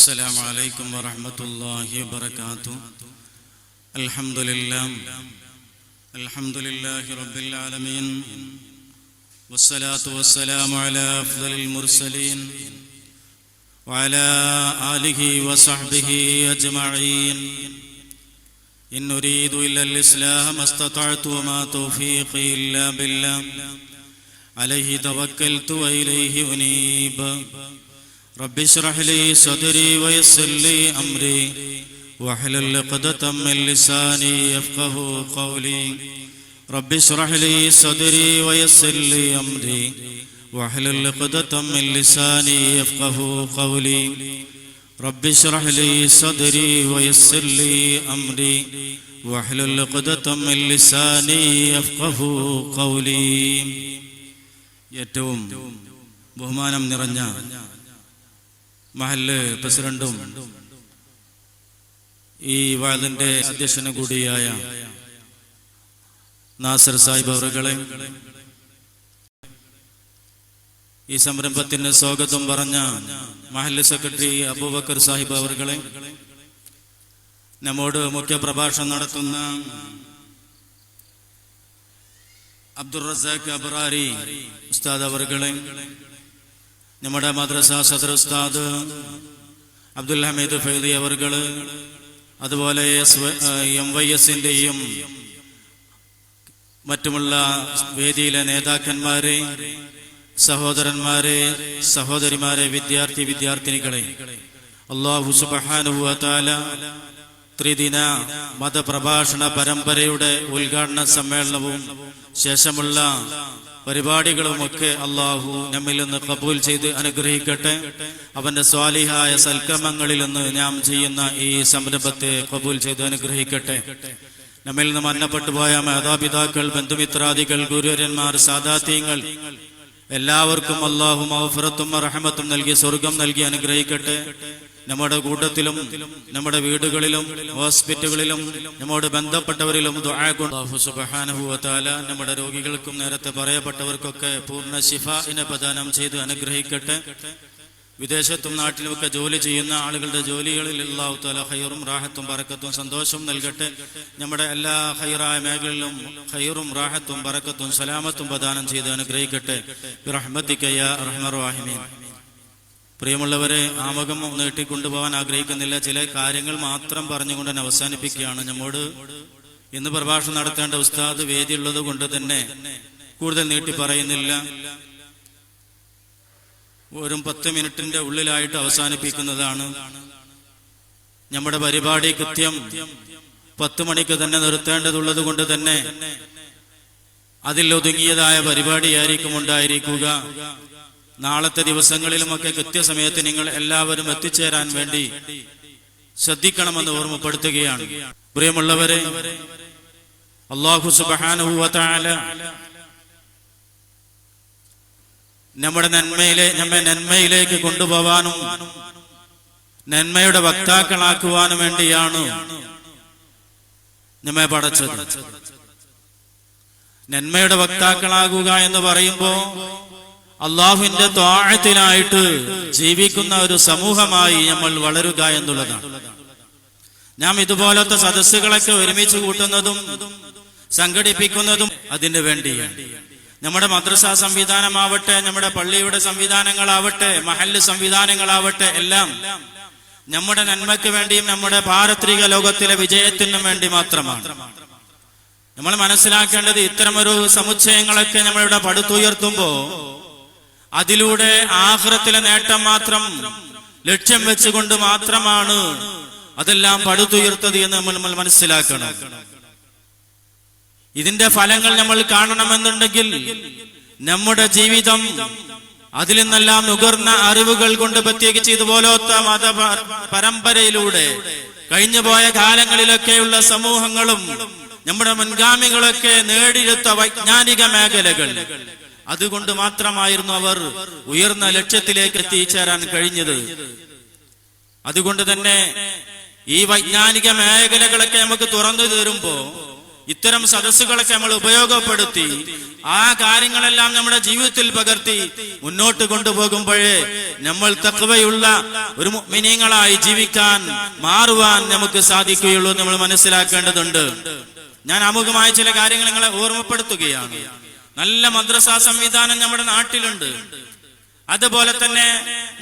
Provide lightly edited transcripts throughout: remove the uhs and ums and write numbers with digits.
السلام عليكم ورحمة الله وبركاته. الحمد لله رب العالمين، والصلاة والسلام على أفضل المرسلين وعلى آله وصحبه أجمعين. إن أريد إلا الإصلاح ما استطعت وما توفيقي إلا بالله، عليه توكلت وإليه أنيب. رب اشرح لي صدري ويسر لي أمري واحلل عقدة من لساني يفقهوا قولي. رب اشرح لي صدري ويسر لي أمري واحلل عقدة من لساني يفقهوا قولي. رب اشرح لي صدري ويسر لي أمري واحلل عقدة من لساني يفقهوا قولي. ഏറ്റവും ബഹുമാനം നിറഞ്ഞ മഹല്ല് പ്രസിഡന്റും ഈ വാദിന്റെ അധ്യക്ഷനും കൂടിയായ നാസർ സാഹിബ് അവറുകളെ, ഈ സംരംഭത്തിന് സ്വാഗതം പറഞ്ഞ മഹല്ല് സെക്രട്ടറി അബൂബക്കർ സാഹിബ് അവറുകളെ, നമ്മോട് മുഖ്യ പ്രഭാഷണം നടത്തുന്ന അബ്ദുൾ റസാഖ് അബ്റാരി ഉസ്താദ് അവറുകളെ, നമ്മുടെ മദ്രസ സദർ ഉസ്താദ് അബ്ദുൽ ഹമീദ് ഫൈദി അവറുകൾ, അതുപോലെ MYS-ന്റെയും മറ്റുമുള്ള വേദിയിലെ നേതാക്കന്മാരെ, സഹോദരന്മാരെ, സഹോദരിമാരെ, വിദ്യാർത്ഥിനികളെ, അല്ലാഹു സുബ്ഹാനഹു വ തആല ത്രിദിന മതപ്രഭാഷണ പരമ്പരയുടെ ഉദ്ഘാടന സമ്മേളനവും ശേഷമുള്ള പരിപാടികളുമൊക്കെ അള്ളാഹു നമ്മിൽ നിന്ന് കബൂൽ ചെയ്ത് അനുഗ്രഹിക്കട്ടെ. അവന്റെ സ്വാലിഹായ സൽക്കർമ്മങ്ങളിൽ നിന്ന് നാം ചെയ്യുന്ന ഈ സംരംഭത്തെ കബൂൽ ചെയ്ത് അനുഗ്രഹിക്കട്ടെ. നമ്മിൽ നിന്ന് മരണപ്പെട്ടു പോയ മാതാപിതാക്കൾ, ബന്ധുമിത്രാദികൾ, ഗുരുവരന്മാർ, സാദാത്യങ്ങൾ എല്ലാവർക്കും അള്ളാഹു മഗ്ഫിറത്തും റഹ്മത്തും നൽകി സ്വർഗം നൽകി അനുഗ്രഹിക്കട്ടെ. നമ്മുടെ കൂട്ടത്തിലും നമ്മുടെ വീടുകളിലും ഹോസ്പിറ്റലുകളിലും നമ്മോട് ബന്ധപ്പെട്ടവരിലും ദുആ കൊണ്ട് അല്ലാഹു സുബ്ഹാനഹു വ തആല നമ്മുടെ രോഗികൾക്കും നേരത്തെ പറയപ്പെട്ടവർക്കൊക്കെ പൂർണ്ണ ശിഫാഇനെ പ്രദാനം ചെയ്ത് അനുഗ്രഹിക്കട്ടെ. വിദേശത്തും നാട്ടിലുമൊക്കെ ജോലി ചെയ്യുന്ന ആളുകളുടെ ജോലികളിൽ അല്ലാഹു തആല ഖൈറും റാഹത്തും ബറക്കത്തും സന്തോഷവും നൽകട്ടെ. നമ്മുടെ എല്ലാ ഖൈറായ മേഖലകളിലും ഖൈറും റാഹത്തും ബറക്കത്തും സലാമത്തും പ്രദാനം ചെയ്ത് അനുഗ്രഹിക്കട്ടെ. ബിറഹ്മതിക യാ അർഹമർ റഹീമീൻ. പ്രിയമുള്ളവരെ, ആമുഖം നീട്ടിക്കൊണ്ടുപോകാൻ ആഗ്രഹിക്കുന്നില്ല. ചില കാര്യങ്ങൾ മാത്രം പറഞ്ഞുകൊണ്ട് തന്നെ അവസാനിപ്പിക്കുകയാണ്. നമ്മോട് ഇന്ന് പ്രഭാഷണം നടത്തേണ്ട ഉസ്താദ് വേദിയുള്ളത് കൊണ്ട് തന്നെ കൂടുതൽ നീട്ടി പറയുന്നില്ല. ഒരു 10 മിനിറ്റിന്റെ ഉള്ളിലായിട്ട് അവസാനിപ്പിക്കുന്നതാണ്. നമ്മുടെ പരിപാടി കൃത്യം 10 മണിക്ക് തന്നെ നിർത്തേണ്ടതുള്ളത് കൊണ്ട് തന്നെ അതിൽ ഒതുങ്ങിയതായ പരിപാടിയായിരിക്കും ഉണ്ടായിരിക്കുക. നാളത്തെ ദിവസങ്ങളിലുമൊക്കെ കൃത്യസമയത്ത് നിങ്ങൾ എല്ലാവരും എത്തിച്ചേരാൻ വേണ്ടി ശ്രദ്ധിക്കണമെന്ന് ഓർമ്മപ്പെടുത്തുകയാണ്. പ്രിയമുള്ളവരെ, അല്ലാഹു സുബ്ഹാനഹു വ തആല നമ്മെ നന്മയിലേക്ക് കൊണ്ടുപോവാനും നന്മയുടെ വക്താക്കളാക്കുവാനും വേണ്ടിയാണ് നമ്മെ പടച്ചത്. നന്മയുടെ വക്താക്കളാകുക എന്ന് പറയുമ്പോൾ അള്ളാഹുവിന്റെ ത്വാഅത്തിനായിട്ട് ജീവിക്കുന്ന ഒരു സമൂഹമായി നമ്മൾ വളരുക എന്നുള്ളതാണ്. നാം ഇതുപോലത്തെ സദസ്സുകളൊക്കെ ഒരുമിച്ച് കൂട്ടുന്നതും സംഘടിപ്പിക്കുന്നതും അതിനു വേണ്ടിയാണ്. നമ്മുടെ മദ്രസ സംവിധാനമാവട്ടെ, നമ്മുടെ പള്ളിയുടെ സംവിധാനങ്ങളാവട്ടെ, മഹല്ല് സംവിധാനങ്ങളാവട്ടെ, എല്ലാം നമ്മുടെ നന്മയ്ക്ക് വേണ്ടിയും നമ്മുടെ പാരത്രിക ലോകത്തിലെ വിജയത്തിനും വേണ്ടി മാത്രമാണ്. നമ്മൾ മനസ്സിലാക്കേണ്ടത്, ഇത്തരമൊരു സമുച്ചയങ്ങളൊക്കെ നമ്മളിവിടെ പടുത്തുയർത്തുമ്പോ അതിലൂടെ ആഖിറത്തിലെ നേട്ടം മാത്രം ലക്ഷ്യം വെച്ചുകൊണ്ട് മാത്രമാണ് അതെല്ലാം പടുത്തുയർത്തത് എന്ന് നമ്മൾ മനസ്സിലാക്കണം. ഇതിന്റെ ഫലങ്ങൾ നമ്മൾ കാണണമെന്നുണ്ടെങ്കിൽ നമ്മുടെ ജീവിതം അതിൽ നിന്നെല്ലാം നുകർന്ന അറിവുകൾ കൊണ്ട്, പ്രത്യേകിച്ച് ഇതുപോലത്തെ മത പരമ്പരയിലൂടെ കഴിഞ്ഞുപോയ കാലങ്ങളിലൊക്കെയുള്ള സമൂഹങ്ങളും നമ്മുടെ മുൻഗാമികളൊക്കെ നേടിയെടുത്ത വൈജ്ഞാനിക മേഖലകൾ, അതുകൊണ്ട് മാത്രമായിരുന്നു അവർ ഉയർന്ന ലക്ഷ്യത്തിലേക്ക് എത്തിച്ചേരാൻ കഴിഞ്ഞത്. അതുകൊണ്ട് തന്നെ ഈ വൈജ്ഞാനിക മേഖലകളൊക്കെ നമുക്ക് തുറന്നു തരുമ്പോ ഇത്തരം സദസ്സുകളൊക്കെ നമ്മൾ ഉപയോഗപ്പെടുത്തി ആ കാര്യങ്ങളെല്ലാം നമ്മുടെ ജീവിതത്തിൽ പകർത്തി മുന്നോട്ട് കൊണ്ടുപോകുമ്പോഴേ നമ്മൾ തഖ്വയുള്ള ഒരു മുഅ്മിനീങ്ങളായി ജീവിക്കാൻ മാറുവാൻ നമുക്ക് സാധിക്കുകയുള്ളൂ എന്ന് നമ്മൾ മനസ്സിലാക്കേണ്ടതുണ്ട്. ഞാൻ ആമുഖമായ ചില കാര്യങ്ങൾ നിങ്ങളെ ഓർമ്മപ്പെടുത്തുകയാണ്. നല്ല മദ്രസാ സംവിധാനം നമ്മുടെ നാട്ടിലുണ്ട്. അതുപോലെ തന്നെ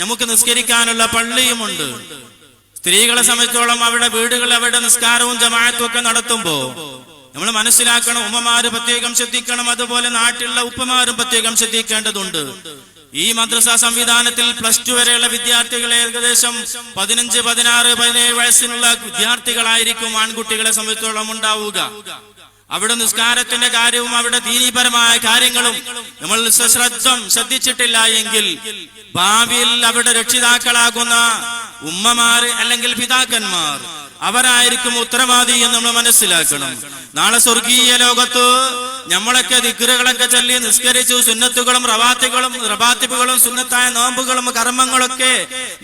നമുക്ക് നിസ്കരിക്കാനുള്ള പള്ളിയുമുണ്ട്. സ്ത്രീകളെ സംബന്ധിച്ചോളം അവരുടെ വീടുകളിൽ അവരുടെ നിസ്കാരവും ജമാഅത്തും ഒക്കെ നടത്തുമ്പോ നമ്മൾ മനസ്സിലാക്കണം, ഉമ്മമാര് പ്രത്യേകം ശ്രദ്ധിക്കണം. അതുപോലെ നാട്ടിലുള്ള ഉപ്പമാരും പ്രത്യേകം ശ്രദ്ധിക്കേണ്ടതുണ്ട്. ഈ മദ്രസാ സംവിധാനത്തിൽ +2 വരെയുള്ള വിദ്യാർത്ഥികളെ ഏകദേശം 15, 16, 17 വയസ്സിനുള്ള വിദ്യാർത്ഥികളായിരിക്കും ആൺകുട്ടികളെ സംബന്ധിച്ചോളം ഉണ്ടാവുക. അവിടെ നിസ്കാരത്തിന്റെ കാര്യവും അവിടെ ദീനീപരമായ കാര്യങ്ങളും നമ്മൾ ശ്രദ്ധിച്ചിട്ടില്ല എങ്കിൽ ഭാവിയിൽ അവിടെ രക്ഷിതാക്കളാകുന്ന ഉമ്മമാര് അല്ലെങ്കിൽ പിതാക്കന്മാർ അവരായിരിക്കും ഉത്തരവാദി എന്ന് നമ്മൾ മനസ്സിലാക്കണം. നാളെ സ്വർഗീയ ലോകത്ത് നമ്മളൊക്കെ ദിക്റുകളൊക്കെ ചൊല്ലി നിസ്കരിച്ചു സുന്നത്തുകളും റവാത്തിബുകളും സുന്നത്തായ നോമ്പുകളും കർമ്മങ്ങളൊക്കെ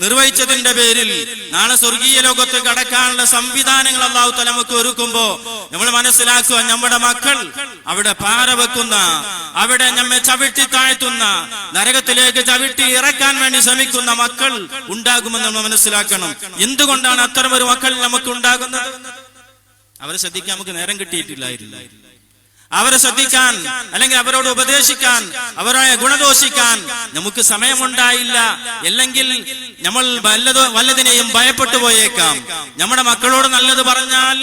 നിർവഹിച്ചതിന്റെ പേരിൽ നാളെ സ്വർഗീയ ലോകത്ത് കടക്കാനുള്ള സംവിധാനങ്ങൾ അല്ലാഹു തആല നമുക്ക് ഒരുക്കുമ്പോ നമ്മൾ മനസ്സിലാക്കുക, നമ്മുടെ മക്കൾ അവിടെ പാര വെക്കുന്ന, അവിടെ നമ്മെ ചവിട്ടി താഴ്ത്തുന്ന, നരകത്തിലേക്ക് ചവിട്ടി ഇറക്കാൻ വേണ്ടി ശ്രമിക്കുന്ന മക്കൾ ഉണ്ടാകുമെന്ന് നമ്മൾ മനസ്സിലാക്കണം. എന്തുകൊണ്ടാണ് അത്തരം ഒരു മക്കൾ നമുക്ക് ഉണ്ടാകുന്നത്? അവരെ ശ്രദ്ധിക്കാൻ നമുക്ക് നേരം കിട്ടിയിട്ടില്ലായിരുന്നു. അവരെ ശ്രദ്ധിക്കാൻ അല്ലെങ്കിൽ അവരോട് ഉപദേശിക്കാൻ, അവരെ ഗുണദോഷിക്കാൻ നമുക്ക് സമയമുണ്ടായില്ല. അല്ലെങ്കിൽ നമ്മൾ വല്ലതിനെയും ഭയപ്പെട്ടു പോയേക്കാം. നമ്മുടെ മക്കളോട് നല്ലത് പറഞ്ഞാൽ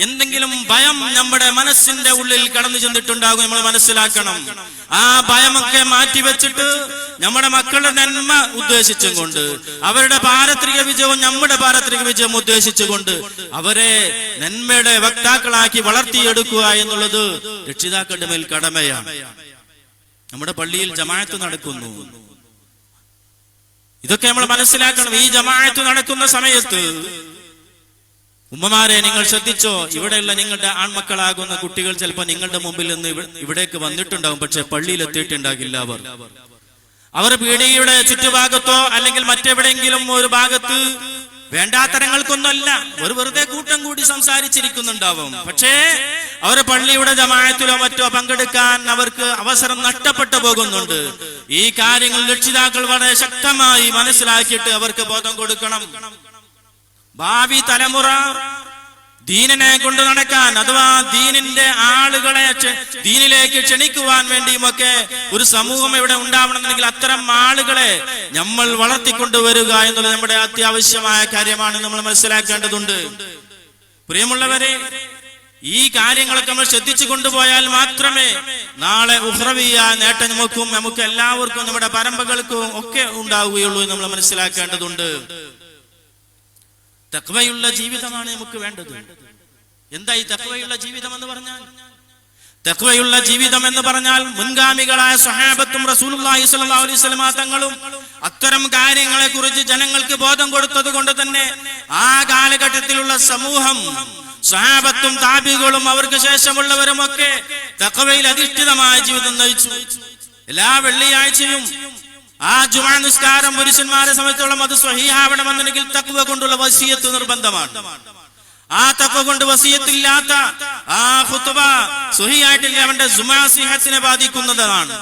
എന്തെങ്കിലും ഭയം നമ്മുടെ മനസ്സിന്റെ ഉള്ളിൽ കടന്നു ചെന്നിട്ടുണ്ടാകും. നമ്മൾ മനസ്സിലാക്കണം. ആ ഭയമൊക്കെ മാറ്റിവെച്ചിട്ട് നമ്മുടെ മക്കളുടെ നന്മ ഉദ്ദേശിച്ചും കൊണ്ട്, അവരുടെ പാരത്രിക വിജയവും നമ്മുടെ പാരത്രിക വിജയം ഉദ്ദേശിച്ചുകൊണ്ട് അവരെ നന്മയുടെ വക്താക്കളാക്കി വളർത്തിയെടുക്കുക എന്നുള്ളത് രക്ഷിതാക്കളുടെ മേൽ കടമയാണ്. നമ്മുടെ പള്ളിയിൽ ജമാഅത്ത് നടക്കുന്നു. ഇതൊക്കെ നമ്മൾ മനസ്സിലാക്കണം. ഈ ജമാഅത്ത് നടക്കുന്ന സമയത്ത് ഉമ്മമാരെ നിങ്ങൾ ശ്രദ്ധിച്ചോ, ഇവിടെയുള്ള നിങ്ങളുടെ ആൺമക്കളാകുന്ന കുട്ടികൾ ചിലപ്പോൾ നിങ്ങളുടെ മുമ്പിൽ നിന്ന് ഇവിടേക്ക് വന്നിട്ടുണ്ടാവും, പക്ഷെ പള്ളിയിൽ എത്തിയിട്ടുണ്ടാകില്ല. അവർ പീടികയുടെ ചുറ്റുഭാഗത്തോ അല്ലെങ്കിൽ മറ്റെവിടെയെങ്കിലും ഒരു ഭാഗത്ത് വേണ്ടാത്തരങ്ങൾക്കൊന്നുമല്ല, വെറുതെ കൂട്ടം കൂടി സംസാരിച്ചിരിക്കുന്നുണ്ടാവും. പക്ഷേ അവർ പള്ളിയുടെ ജമാഅത്തിലോ മറ്റോ പങ്കെടുക്കാൻ അവർക്ക് അവസരം നഷ്ടപ്പെട്ടു പോകുന്നുണ്ട്. ഈ കാര്യങ്ങൾ രക്ഷിതാക്കൾ വളരെ ശക്തമായി മനസ്സിലാക്കിയിട്ട് അവർക്ക് ബോധം കൊടുക്കണം. ഭാവി തലമുറ ദീനിനെ കൊണ്ട് നടക്കാൻ, അഥവാ ദീനിന്റെ ആളുകളെ ദീനിലേക്ക് ക്ഷണിക്കുവാൻ വേണ്ടിയുമൊക്കെ ഒരു സമൂഹം ഇവിടെ ഉണ്ടാവണമെന്നുണ്ടെങ്കിൽ അത്തരം ആളുകളെ നമ്മൾ വളർത്തിക്കൊണ്ടുവരിക എന്നുള്ളത് നമ്മുടെ അത്യാവശ്യമായ കാര്യമാണ്. നമ്മൾ മനസ്സിലാക്കേണ്ടതുണ്ട്. പ്രിയമുള്ളവരെ, ഈ കാര്യങ്ങളൊക്കെ നമ്മൾ ശ്രദ്ധിച്ചു കൊണ്ടുപോയാൽ മാത്രമേ നാളെ ഉഖ്റവിയ നേട്ടം നമുക്ക് എല്ലാവർക്കും നമ്മുടെ പരമ്പരകൾക്കും ഒക്കെ ഉണ്ടാവുകയുള്ളൂ എന്ന് നമ്മൾ മനസ്സിലാക്കേണ്ടതുണ്ട്. തഖ്വയുള്ള ജീവിതമാണ് നമുക്ക് വേണ്ടത്. എന്താ ഈ തഖ്വയുള്ള ജീവിതം എന്ന് പറഞ്ഞാൽ? തഖ്വയുള്ള ജീവിതം എന്ന് പറഞ്ഞാൽ മുൻഗാമികളായ സ്വഹാബത്തും റസൂലുള്ളാഹി സ്വല്ലല്ലാഹു അലൈഹി വസല്ലം തങ്ങളും അത്തരം കാര്യങ്ങളെ കുറിച്ച് ജനങ്ങൾക്ക് ബോധം കൊടുത്തത് കൊണ്ട് തന്നെ ആ കാലഘട്ടത്തിലുള്ള സമൂഹം, സ്വഹാബത്തും താബികളും അവർക്ക് ശേഷമുള്ളവരും ഒക്കെ തഖ്വയിൽ അധിഷ്ഠിതമായ ജീവിതം നയിച്ചു. എല്ലാ വെള്ളിയാഴ്ചയും ആ ജുമാ നിസ്കാരം പുരുഷന്മാരെ സംബന്ധിച്ചോളം അത് സ്വഹീഹാവണമെന്നുണ്ടെങ്കിൽ തഖ്വ കൊണ്ടുള്ള വസിയത്ത് നിർബന്ധമാണ്. ആ തഖ്വ കൊണ്ട് വസിയത്തില്ലാത്ത ആ ഖുത്ബ സ്വഹീഹായിട്ടില്ല, അവന്റെ ജുമാ സിഹത്തിനെ ബാധിക്കുന്നതാണ്.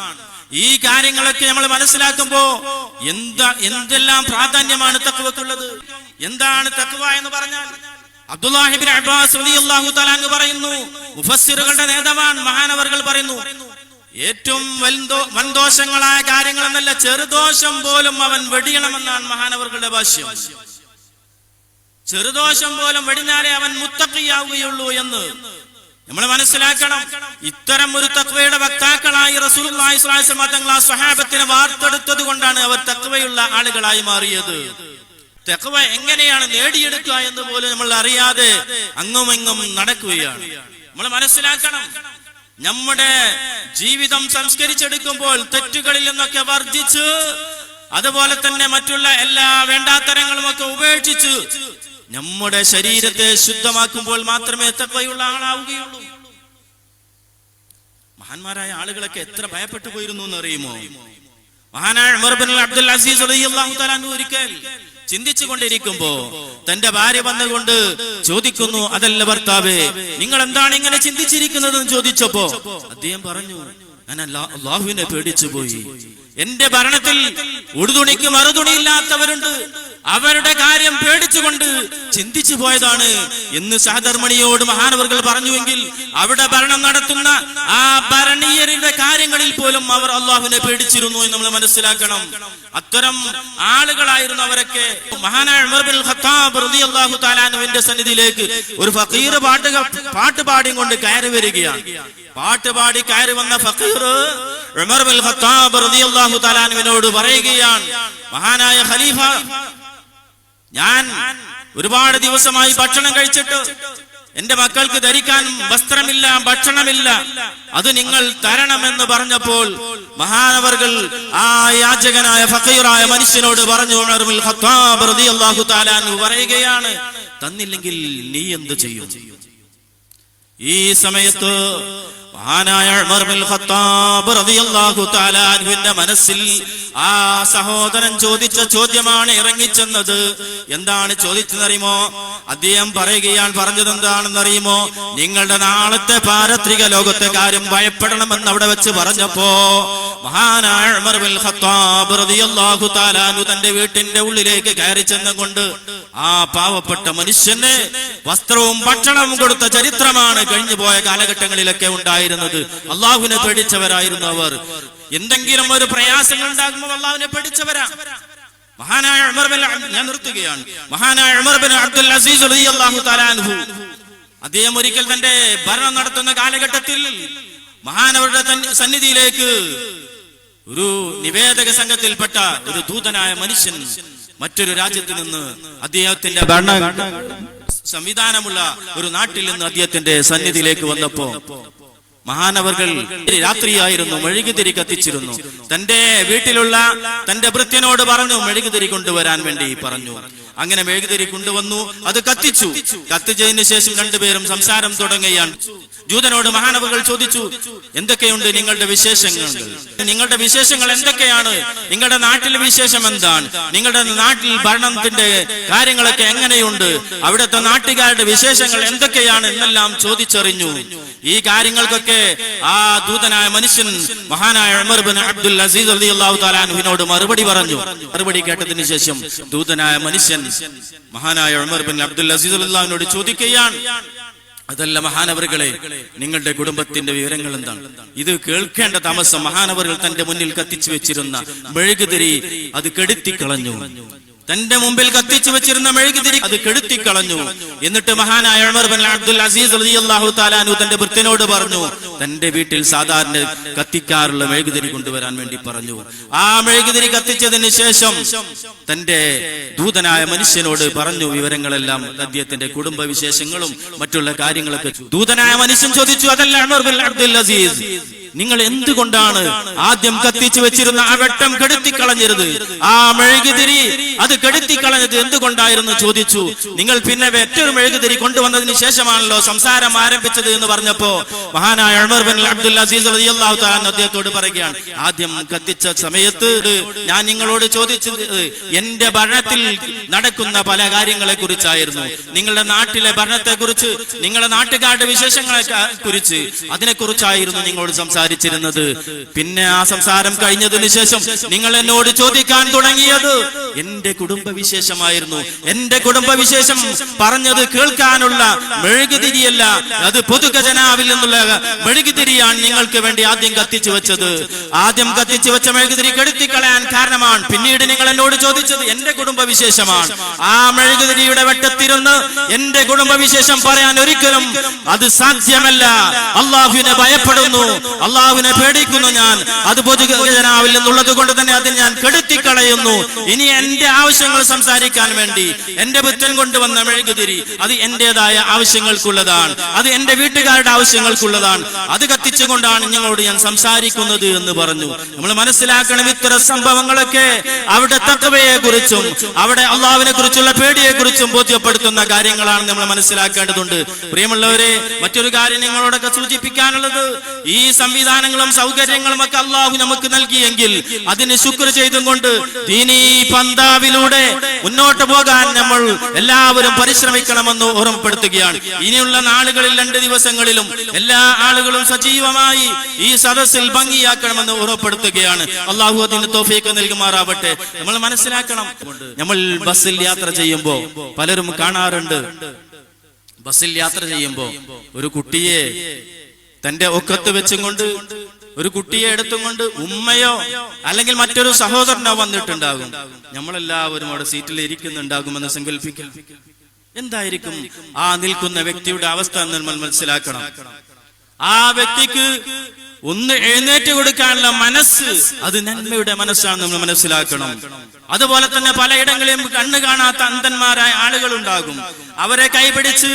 ഈ കാര്യങ്ങളൊക്കെ നമ്മൾ മനസ്സിലാക്കുമ്പോ എന്തെല്ലാം പ്രാധാന്യമാണ് തഖ്വക്കുള്ളത്. എന്താണ് തഖ്വ എന്ന് പറഞ്ഞാൽ? അബ്ദുല്ലാഹി ഇബ്നു അബ്ബാസ് റളിയല്ലാഹു തആല അൻഹു പറയുന്നു, മുഫസ്സിറുകളുടെ നേതാവാൻ മഹാനവർകൾ പറയുന്നു, ഏറ്റവും വൻദോഷങ്ങളായ കാര്യങ്ങൾ എന്നല്ല, ചെറുദോഷം പോലും അവൻ വെടിയണമെന്നാണ് മഹാനവർകളുടെ ഭാഷ്യം. ചെറുദോഷം പോലും വെടിഞ്ഞാലേ അവൻ മുത്തഖിയാവുകയുള്ളൂ എന്ന് നമ്മൾ മനസ്സിലാക്കണം. ഇത്തരം ഒരു തഖ്വയുടെ വക്താക്കളായി റസൂലുള്ളാഹി സ്വല്ലല്ലാഹു അലൈഹി വസല്ലം തങ്ങൾ ആ സ്വഹാബത്തിനെ വാർത്തെടുത്തത് കൊണ്ടാണ് അവർ തഖ്വയുള്ള ആളുകളായി മാറിയത്. തഖ്വ എങ്ങനെയാണ് നേടിയെടുക്കുക എന്ന് പോലും നമ്മൾ അറിയാതെ അങ്ങുമെങ്ങും നടക്കുകയാണ്. നമ്മൾ മനസ്സിലാക്കണം, നമ്മുടെ ജീവിതം സംസ്കരിച്ചെടുക്കുമ്പോൾ തെറ്റുകളിൽ നിന്നൊക്കെ വർജിച്ച്, അതുപോലെ തന്നെ മറ്റുള്ള എല്ലാ വേണ്ടാത്തരങ്ങളും ഒക്കെ ഉപേക്ഷിച്ച് നമ്മുടെ ശരീരത്തെ ശുദ്ധമാക്കുമ്പോൾ മാത്രമേ തഖ്വയുള്ള ആളാവുകയുള്ളൂ. മഹാന്മാരായ ആളുകളൊക്കെ എത്ര ഭയപ്പെട്ടു പോയിരുന്നു എന്ന് അറിയുമോ? മഹാനായ ഉമർ ഇബ്നുൽ അബ്ദുൽ അസീസ് റളിയല്ലാഹു തആല അൻഹു ഒരിക്കൽ ചിന്തിച്ചു കൊണ്ടിരിക്കുമ്പോ തന്റെ ഭാര്യ വന്നുകൊണ്ട് ചോദിക്കുന്നു, അതല്ല ഭർത്താവേ, നിങ്ങൾ എന്താണ് ഇങ്ങനെ ചിന്തിച്ചിരിക്കുന്നതെന്ന് ചോദിച്ചപ്പോ അദ്ദേഹം പറഞ്ഞു, ഞാൻ അല്ലാഹുവിനെ പേടിച്ചു പോയി. എന്റെ ഭരണത്തിൽ ഉടുതുണിക്ക് മറുതുണിയില്ലാത്തവരുണ്ട്, അവരുടെ കാര്യം പേടിച്ചുകൊണ്ട് ചിന്തിച്ചു പോയതാണ് എന്ന് സഹധർമ്മിണിയോട് മഹാനവർകൾ പറഞ്ഞുവെങ്കിൽ അവിടെ ഭരണം നടത്തുന്ന ആ ഭരണീയരുടെ കാര്യങ്ങളിൽ പോലും അവർ അള്ളാഹുവിനെ പേടിച്ചിരുന്നു എന്ന് നമ്മൾ മനസ്സിലാക്കണം. അത്തരം ആളുകളായിരുന്നു അവരൊക്കെ. മഹാനായ ഉമർ ബിൻ ഖത്താബ് റളിയല്ലാഹു തആല അൻഹുവിന്റെ സന്നിധിയിലേക്ക് ഒരു ഫഖീർ പാട്ട് പാടിക്കൊണ്ട് കയറി വരികയാണ്. പാട്ട് പാടി കയറി വന്ന ഫഖീർ ഉമർ ബിൻ ഖത്താബ് റളിയല്ലാഹു തആല അൻഹുവിനോട് പറയുകയാണ്, മഹാനായ ഖലീഫ, ഞാൻ ഒരുപാട് ദിവസമായി ഭക്ഷണം കഴിച്ചിട്ട് എന്റെ മക്കൾക്ക് ധരിക്കാൻ വസ്ത്രമില്ല, ഭക്ഷണമില്ല, അത് നിങ്ങൾ തരണമെന്ന് പറഞ്ഞപ്പോൾ മഹാനവർകൾ ആ യാചകനായ ഫഖീറായ മനുഷ്യനോട് പറഞ്ഞു, ഉമർ ബിൻ ഖത്താബ് റളിയല്ലാഹു തആല അൻഹു പറയുകയാണ്, തന്നില്ലെങ്കിൽ നീ എന്ത് ചെയ്യും? ഈ സമയത്ത് മഹാനായ ഉമർ ബിൻ ഖത്താബ് റളിയല്ലാഹു തആല അൻഹുവിന്റെ മനസ്സിൽ ആ സഹോദരൻ ചോദിച്ച ചോദ്യമാണ് ഇറങ്ങിച്ചെന്നത്. എന്താണ് ചോദിച്ചതെന്നറിയുമോ? അദ്ദേഹം പറഞ്ഞത് എന്താണെന്നറിയുമോ? നിങ്ങളുടെ നാളത്തെ പാരത്രിക ലോകത്തെ കാര്യം ഭയപ്പെടണമെന്ന് അവിടെ വെച്ച് പറഞ്ഞപ്പോ മഹാനായ ഉമർ ബിൻ ഖത്താബ് റളിയല്ലാഹു തആല അൻഹു തന്റെ വീട്ടിന്റെ ഉള്ളിലേക്ക് കയറി ചെന്നുകൊണ്ട് ആ പാവപ്പെട്ട മനുഷ്യന് വസ്ത്രവും ഭക്ഷണവും കൊടുത്ത ചരിത്രമാണ് കഴിഞ്ഞു പോയ കാലഘട്ടങ്ങളിലൊക്കെ ഉണ്ടായിരുന്നത്. അള്ളാഹുവിനെ പേടിച്ചവരായിരുന്നു അവർ. എന്തെങ്കിലും ഒരു പ്രയാസങ്ങൾ ഉണ്ടാകുമ്പോൾ അള്ളാഹുവിനെ പേടിച്ചവരാ. മഹാനായ ഉമർ ബിൻ ഞാൻ നിർത്തുകയാണ്. മഹാനായ ഉമർ ബിൻ അബ്ദുൽ അസീസ് റളിയല്ലാഹു തആല അൻഹു അദ്ദേഹം ഒരിക്കൽ തന്റെ ഭരണം നടത്തുന്ന കാലഘട്ടത്തിൽ മഹാനവരുടെ സന്നിധിയിലേക്ക് ഒരു നിവേദക സംഘത്തിൽപ്പെട്ട ഒരു ദൂതനായ മനുഷ്യൻ മറ്റൊരു രാജ്യത്ത് നിന്ന് അദ്ദേഹത്തിന്റെ ഭരണ സംവിധാനമുള്ള ഒരു നാട്ടിൽ നിന്ന് അദ്ദേഹത്തിന്റെ സന്നിധിയിലേക്ക് വന്നപ്പോ മഹാനവർകൾ രാത്രിയായിരുന്നു, മെഴുകുതിരി കത്തിച്ചിരുന്നു. തന്റെ വീട്ടിലുള്ള തന്റെ ഭൃത്യനോട് പറഞ്ഞു മെഴുകുതിരി കൊണ്ടുവരാൻ വേണ്ടി പറഞ്ഞു. അങ്ങനെ മെഴുകുതിരി കൊണ്ടുവന്നു, അത് കത്തിച്ചു. കത്തിച്ചതിന് ശേഷം രണ്ടുപേരും സംസാരം തുടങ്ങുകയാണ്. ജൂതനോട് മഹാനവർകൾ ചോദിച്ചു, എന്തൊക്കെയുണ്ട് നിങ്ങളുടെ വിശേഷങ്ങൾ? നിങ്ങളുടെ വിശേഷങ്ങൾ എന്തൊക്കെയാണ്? നിങ്ങളുടെ നാട്ടിലെ വിശേഷം എന്താണ്? നിങ്ങളുടെ നാട്ടിൽ ഭരണത്തിന്റെ കാര്യങ്ങളൊക്കെ എങ്ങനെയുണ്ട്? അവിടുത്തെ നാട്ടുകാരുടെ വിശേഷങ്ങൾ എന്തൊക്കെയാണ് എന്നെല്ലാം ചോദിച്ചറിഞ്ഞു. ഈ കാര്യങ്ങൾക്കൊക്കെ ആ ദൂതനായ മനുഷ്യൻ മഹാനായ ഉമർ ബിൻ അബ്ദുൽ അസീസ് റളിയല്ലാഹു തആല അൻഹുവിനോട് മറുപടി പറഞ്ഞു. മറുപടി കേട്ടതിന് ശേഷം ദൂതനായ മനുഷ്യൻ മഹാനായ ഉമർ ബിൻ അബ്ദുൽ അസീസ് റളിയല്ലാഹു അൻഹുവിനോട് ചോദിക്കുകയാണ്, അതല്ല മഹാനവറുകളെ, നിങ്ങളുടെ കുടുംബത്തിന്റെ വിവരങ്ങൾ എന്താണ്? ഇത് കേൾക്കേണ്ട താമസം മഹാനവറുകൾ തന്റെ മുന്നിൽ കത്തിച്ചു വെച്ചിരുന്ന മെഴുകുതിരി അത് കെടുത്തിക്കളഞ്ഞു. തന്റെ മുമ്പിൽ കത്തിച്ചു വെച്ചിരുന്ന മെഴുകുതിരി അത് കെടുത്തിക്കളഞ്ഞു. എന്നിട്ട് മഹാനായ ഉമർ ബിൻ അബ്ദുൽ അസീസ് റളിയല്ലാഹു തആല അൻഹു തന്റെ ഭൃത്യനോട് പറഞ്ഞു, തന്റെ വീട്ടിൽ സാധാരണ കത്തിക്കാറുള്ള മെഴുകുതിരി കൊണ്ടുവരാൻ വേണ്ടി പറഞ്ഞു. ആ മെഴുകുതിരി കത്തിച്ചതിന് ശേഷം തന്റെ ദൂതനായ മനുഷ്യനോട് പറഞ്ഞു വിവരങ്ങളെല്ലാം, അദ്ദേഹത്തിന്റെ കുടുംബ വിശേഷങ്ങളും മറ്റുള്ള കാര്യങ്ങളൊക്കെ. ദൂതനായ മനുഷ്യൻ ചോദിച്ചു, അതല്ല ഉമർ ബിൻ അബ്ദുൽ അസീസ്, നിങ്ങൾ എന്തുകൊണ്ടാണ് ആദ്യം കത്തിച്ചു വെച്ചിരുന്ന ആ വെട്ടം കെടുത്തിക്കളഞ്ഞത്? ആ മെഴുകുതിരി അത് കെടുത്തിക്കളഞ്ഞത് എന്തുകൊണ്ടായിരുന്നു ചോദിച്ചു. നിങ്ങൾ പിന്നെ മറ്റൊരു മെഴുകുതിരി കൊണ്ടുവന്നതിന് ശേഷമാണല്ലോ സംസാരം ആരംഭിച്ചത് എന്ന് പറഞ്ഞപ്പോ മഹാനായ ഉമർ ബിൻ അബ്ദുൽ അസീസ് റളിയല്ലാഹു തആല അദ്ദേഹത്തോട് പറയുകയാണ്, ആദ്യം കത്തിച്ച സമയത്ത് ഞാൻ നിങ്ങളോട് ചോദിച്ചത് എന്റെ ഭരണത്തിൽ നടക്കുന്ന പല കാര്യങ്ങളെ കുറിച്ചായിരുന്നു. നിങ്ങളുടെ നാട്ടിലെ ഭരണത്തെ കുറിച്ച്, നിങ്ങളുടെ നാട്ടുകാരുടെ വിശേഷങ്ങളെ കുറിച്ച്, അതിനെ കുറിച്ചായിരുന്നു നിങ്ങളോട് സംസാരിച്ചിരുന്നത്. പിന്നെ ആ സംസാരം കഴിഞ്ഞതിന് ശേഷം നിങ്ങൾ എന്നോട് ചോദിക്കാൻ തുടങ്ങിയത് എന്റെ കുടുംബവിശേഷമായിരുന്നു. എന്റെ കുടുംബവിശേഷം പറഞ്ഞത് കേൾക്കാനുള്ള മെഴുകുതിരിയല്ല, അത് പൊതുഖജനാവിൽ നിന്നുള്ള മെഴുകുതിരിയാണ് നിങ്ങൾക്ക് വേണ്ടി ആദ്യം കത്തിച്ചു വെച്ചത്. ആദ്യം കത്തിച്ചു വെച്ച മെഴുകുതിരി കെടുത്തിക്കളയാൻ കാരണമാണ് പിന്നീട് നിങ്ങൾ എന്നോട് ചോദിച്ചത് എന്റെ കുടുംബവിശേഷമാണ്. ആ മെഴുകുതിരിയുടെ വെട്ടത്തിരുന്ന് എന്റെ കുടുംബവിശേഷം പറയാൻ ഒരിക്കലും അത് സാധ്യമല്ല. അള്ളാഹുവിനെ ഭയപ്പെടുന്നു, അള്ളാഹുവിനെ പേടിക്കുന്നു ഞാൻ. അത് പൊതുഖജനാവിൽ നിന്നുള്ളത് കൊണ്ട് തന്നെ അതിൽ ഞാൻ കെടുത്തിക്കളയുന്നു. ഇനി എന്റെ ആവശ്യങ്ങൾ സംസാരിക്കാൻ വേണ്ടി എന്റെ പുത്രൻ കൊണ്ടുവന്ന മെഴുകുതിരി അത് എന്റേതായ ആവശ്യങ്ങൾക്കുള്ളതാണ്, അത് എന്റെ വീട്ടുകാരുടെ ആവശ്യങ്ങൾക്കുള്ളതാണ്. അത് കത്തിച്ചുകൊണ്ടാണ് ഞങ്ങളോട് ഞാൻ സംസാരിക്കുന്നത് എന്ന് പറഞ്ഞു. നമ്മൾ മനസ്സിലാക്കണം, ഇത്തരം സംഭവങ്ങളൊക്കെ അവിടെ തഖ്വയെ കുറിച്ചും അവിടെ അള്ളാഹുവിനെ കുറിച്ചുള്ള പേടിയെ കുറിച്ചും ബോധ്യപ്പെടുത്തുന്ന കാര്യങ്ങളാണ് നമ്മൾ മനസ്സിലാക്കേണ്ടതുണ്ട്. പ്രിയമുള്ളവരെ, മറ്റൊരു കാര്യം നിങ്ങളോടൊക്കെ സൂചിപ്പിക്കാനുള്ളത്, ഈ സംവിധാനങ്ങളും സൗകര്യങ്ങളും ഒക്കെ അള്ളാഹു നമുക്ക് നൽകിയെങ്കിൽ അതിന് ശുക്ർ ചെയ്തുകൊണ്ട് ദീനീ പന്താവിലൂടെ മുന്നോട്ട് പോകാൻ നമ്മൾ എല്ലാവരും പരിശ്രമിക്കണമെന്ന് ഓർമ്മപ്പെടുത്തുകയാണ്. ഇനിയുള്ള നാളുകളിൽ 2 ദിവസങ്ങളിലും എല്ലാ ആളുകളും സജീവമായി ഈ സദസ്സിൽ ഭംഗിയാക്കണമെന്ന് ഓർമ്മപ്പെടുത്തുകയാണ്. അള്ളാഹു അതിന് തൗഫീഖ് നൽകുമാറാവട്ടെ. നമ്മൾ മനസ്സിലാക്കണം, നമ്മൾ ബസ്സിൽ യാത്ര ചെയ്യുമ്പോ പലരും കാണാറുണ്ട്, ബസ്സിൽ യാത്ര ചെയ്യുമ്പോ ഒരു കുട്ടിയെ തന്റെ ഒക്കത്ത് വെച്ചുകൊണ്ട് ഒരു കുട്ടിയെ എടുത്തുകൊണ്ട് ഉമ്മയോ അല്ലെങ്കിൽ മറ്റൊരു സഹോദരനോ വന്നിട്ടുണ്ടാകും. നമ്മളെല്ലാവരും അവിടെ സീറ്റിൽ ഇരിക്കുന്നുണ്ടാകുമെന്ന് സങ്കല്പിക്കാം. എന്തായിരിക്കും ആ നിൽക്കുന്ന വ്യക്തിയുടെ അവസ്ഥ എന്ന് നമ്മൾ മനസ്സിലാക്കണം. ആ വ്യക്തിക്ക് ഒന്ന് എഴുന്നേറ്റ് കൊടുക്കാനുള്ള മനസ്സ്, അത് നന്മയുടെ മനസ്സാണ് നമ്മൾ മനസ്സിലാക്കണം. അതുപോലെ തന്നെ പലയിടങ്ങളിലും കണ്ണു കാണാത്ത അന്ധന്മാരായ ആളുകൾ ഉണ്ടാകും. അവരെ കൈപിടിച്ച്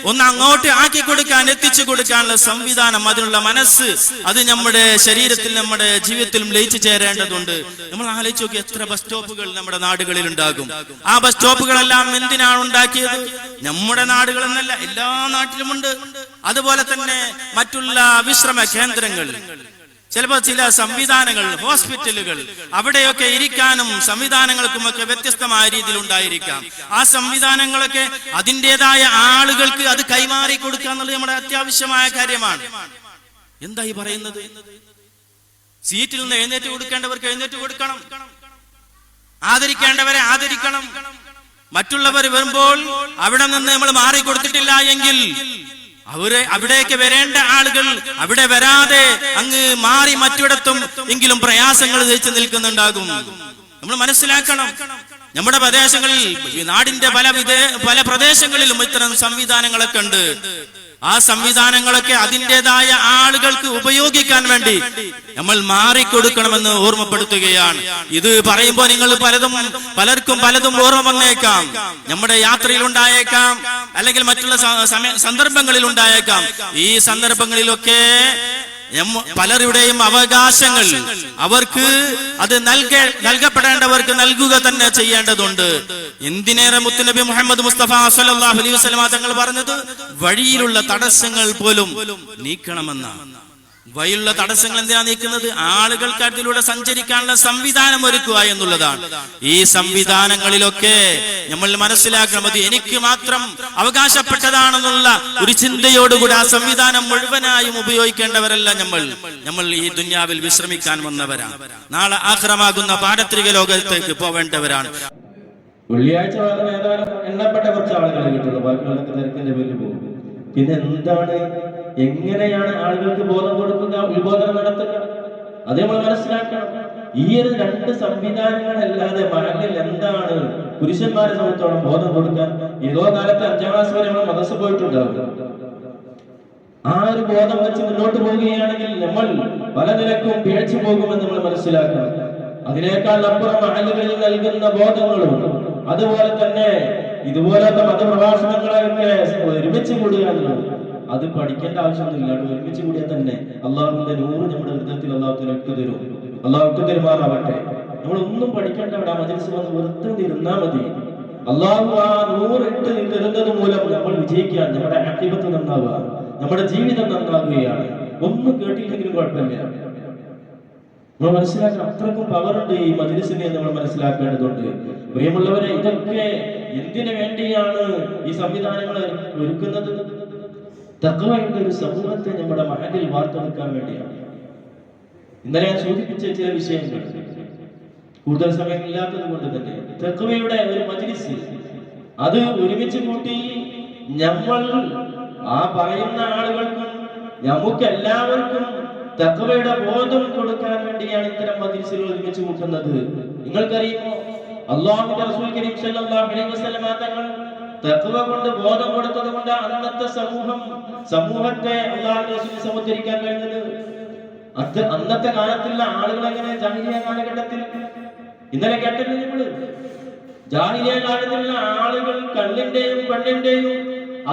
ഒന്ന് അങ്ങോട്ട് ആക്കി കൊടുക്കാൻ, എത്തിച്ചു കൊടുക്കാനുള്ള സംവിധാനം, അതിനുള്ള മനസ്സ്, അത് നമ്മുടെ ശരീരത്തിൽ, നമ്മുടെ ജീവിതത്തിലും ലയിച്ചു ചേരേണ്ടതുണ്ട്. നമ്മൾ ആലോചിച്ച് നോക്കി, എത്ര ബസ് സ്റ്റോപ്പുകൾ നമ്മുടെ നാടുകളിൽ ഉണ്ടാകും. ആ ബസ് സ്റ്റോപ്പുകളെല്ലാം എന്തിനാണ് ഉണ്ടാക്കിയത്? നമ്മുടെ നാടുകൾ എന്നല്ല, എല്ലാ നാട്ടിലുമുണ്ട്. അതുപോലെ തന്നെ മറ്റുള്ള വിശ്രമ കേന്ദ്രങ്ങൾ, ചിലപ്പോൾ ചില സംവിധാനങ്ങൾ, ഹോസ്പിറ്റലുകൾ, അവിടെയൊക്കെ ഇരിക്കാനും സംവിധാനങ്ങൾക്കുമൊക്കെ വ്യത്യസ്തമായ രീതിയിൽ ഉണ്ടായിരിക്കാം. ആ സംവിധാനങ്ങളൊക്കെ അതിൻ്റെതായ ആളുകൾക്ക് അത് കൈമാറി കൊടുക്കുക എന്നുള്ളത് നമ്മുടെ അത്യാവശ്യമായ കാര്യമാണ്. എന്തായി പറയുന്നത്? സീറ്റിൽ നിന്ന് എഴുന്നേറ്റ് കൊടുക്കേണ്ടവർക്ക് എഴുന്നേറ്റ് കൊടുക്കണം, ആദരിക്കേണ്ടവരെ ആദരിക്കണം. മറ്റുള്ളവർ വരുമ്പോൾ അവിടെ നിന്ന് നമ്മൾ മാറി കൊടുത്തിട്ടില്ല എങ്കിൽ അവിടേക്ക് വരേണ്ട ആളുകൾ അവിടെ വരാതെ അങ്ങ് മാറി മറ്റിടത്തും എങ്കിലും പ്രയാസങ്ങൾ ജയിച്ചു നിൽക്കുന്നുണ്ടാകും. നമ്മൾ മനസ്സിലാക്കണം, നമ്മുടെ പ്രദേശങ്ങളിൽ, നാടിന്റെ പല പ്രദേശങ്ങളിലും ഇത്തരം സംവിധാനങ്ങളൊക്കെ ഉണ്ട്. ആ സംവിധാനങ്ങളൊക്കെ അതിൻ്റെതായ ആളുകൾക്ക് ഉപയോഗിക്കാൻ വേണ്ടി നമ്മൾ മാറിക്കൊടുക്കണമെന്ന് ഓർമ്മപ്പെടുത്തുകയാണ്. ഇത് പറയുമ്പോൾ നിങ്ങൾ പലർക്കും പലതും ഓർമ്മ വന്നേക്കാം. നമ്മുടെ യാത്രയിൽ ഉണ്ടായേക്കാം, അല്ലെങ്കിൽ മറ്റുള്ള സന്ദർഭങ്ങളിൽ ഉണ്ടായേക്കാം. ഈ സന്ദർഭങ്ങളിലൊക്കെ പലരുടെയും അവകാശങ്ങൾ അവർക്ക് അത് നൽകപ്പെടേണ്ടവർക്ക് നൽകുക തന്നെ ചെയ്യേണ്ടതുണ്ട്. എന്തിനേറെ മുത്തുനബി മുഹമ്മദ് മുസ്തഫ സല്ലല്ലാഹു അലൈഹി വസല്ലം തങ്ങൾ പറഞ്ഞത് വഴിയിലുള്ള തടസ്സങ്ങൾ പോലും നീക്കണമെന്നാണ്. വഴിയുള്ള തടസ്സങ്ങൾ എന്തിനാ നീക്കുന്നത്? ആളുകൾക്ക് അതിലൂടെ സഞ്ചരിക്കാനുള്ള സംവിധാനം ഒരുക്കുക എന്നുള്ളതാണ്. ഈ സംവിധാനങ്ങളിലൊക്കെ നമ്മൾ മനസ്സിലാക്കണം, അത് എനിക്ക് മാത്രം അവകാശപ്പെട്ടതാണെന്നുള്ള ഒരു ചിന്തയോടുകൂടി ആ സംവിധാനം മുഴുവനായും ഉപയോഗിക്കേണ്ടവരല്ല നമ്മൾ ഈ ദുനിയാവിൽ വിശ്രമിക്കാൻ വന്നവരാണ്. നാളെ ആഖിറമാകുന്ന പാരത്രിക ലോകത്തേക്ക് പോവേണ്ടവരാണ്. വെള്ളിയാഴ്ച ഏതാനും എണ്ണപ്പെട്ട കുറച്ച് ആളുകളെ കിട്ടുള്ളൂ, ബാക്കിയുള്ളവർക്ക് തിരക്കിന്റെ പേരിൽ പോകും. പിന്നെ എന്താണ്, എങ്ങനെയാണ് ആളുകൾക്ക് ബോധം കൊടുക്കുക, ഉത്ബോധനം നടത്തുക? അത് നമ്മൾ മനസ്സിലാക്കണം. ഈ ഒരു 2 സംവിധാനങ്ങളല്ലാതെ മഹല്ലിൽ എന്താണ് പുരുഷന്മാരെ സംബന്ധിച്ചോളം ബോധം കൊടുക്കാൻ? ഏതോ കാലത്ത് 5ാം ക്ലാസ് വരെ നമ്മൾ മദ്രസ പോയിട്ടുണ്ടാകും. ആ ഒരു ബോധം വെച്ച് മുന്നോട്ട് പോവുകയാണെങ്കിൽ നമ്മൾ പല നിലക്കും പിഴച്ചു പോകുമെന്ന് നമ്മൾ മനസ്സിലാക്കണം. അതിനേക്കാൾ അപ്പുറം മഹല്ലുകളിൽ നൽകുന്ന ബോധങ്ങളും അതുപോലെ തന്നെ ഇതുപോലത്തെ മതപ്രഭാഷണങ്ങളെയൊക്കെ ഒരുമിച്ച് കൂടുക എന്നുള്ളത്, അത് പഠിക്കേണ്ട ആവശ്യമൊന്നുമില്ല. ഒരുമിച്ച് കൂടിയാൽ തന്നെ അള്ളാഹുവിന്റെ നൂറ് നമ്മുടെ ഹൃദയത്തിൽ അള്ളാഹു ഇട്ടു തരും. അള്ളാഹു ഇട്ടു തരുമാറാവട്ടെ. നമ്മളൊന്നും പഠിക്കേണ്ട, അവിടെ ആ മജ്‌ലിസ് വന്ന് വെറുതെ ഇരുന്നാൽ മതി. അള്ളാഹു ആ 100 ഇട്ട് തരുന്നത് മൂലം നമ്മൾ വിജയിക്കാൻ, നമ്മുടെ ആഖിബത്ത് നന്നാവുക, നമ്മുടെ ജീവിതം നന്നാവുകയാണ്. ഒന്നും കേട്ടില്ലെങ്കിലും കുഴപ്പമില്ല. നമ്മൾ മനസ്സിലാക്കണം, അത്രക്കും പവറുണ്ട് ഈ മജ്‌ലിസിനെ നമ്മൾ മനസ്സിലാക്കേണ്ടതുണ്ട്. പ്രിയമുള്ളവരെ, ഇതൊക്കെ എന്തിനു വേണ്ടിയാണ് ഈ സംവിധാനങ്ങൾ ഒരുക്കുന്നത്? തഖ്വയുടെ ഒരു സമൂഹത്തെ നമ്മുടെ മഹല്ലിൽ വാർത്തെടുക്കാൻ വേണ്ടിയാണ്. ഇന്നലെ ഞാൻ സൂചിപ്പിച്ച ചില വിഷയങ്ങൾ കൂടുതൽ സമയമില്ലാത്തത് കൊണ്ട് തന്നെ തഖ്വയുടെ ഒരു മജ്‌ലിസ് അത് ഒരുമിച്ച് കൂട്ടി നമ്മൾ ആ പറയുന്ന ആളുകൾക്കും നമുക്കെല്ലാവർക്കും തഖ്വയുടെ ബോധം കൊടുക്കാൻ വേണ്ടിയാണ് ഇത്തരം മജ്‌ലിസുകൾ ഒരുമിച്ച് കൂട്ടുന്നത്. നിങ്ങൾക്കറിയുമോ, അല്ലാഹുവിന്റെ റസൂൽ കരീം സല്ലല്ലാഹു അലൈഹി വസല്ലം തങ്ങൾ തഖ്വ കൊണ്ട് ബോധം കൊടുത്തത് കൊണ്ട് അന്നത്തെ സമൂഹത്തെ അല്ലാഹുവിന്റെ റസൂൽ സമുദ്ധരിക്കാൻ കഴിഞ്ഞത്. അന്നത്തെ കാലത്തുള്ള ആളുകൾ എങ്ങനെ ജാഹിലിയ കാലഘട്ടത്തിൽ, ഇന്നലെ കേട്ടില്ലേ നമ്മള്, ജാഹിലിയ കാലത്തുള്ള ആളുകൾ കല്ലിന്റെയും പെണ്ണിന്റെയും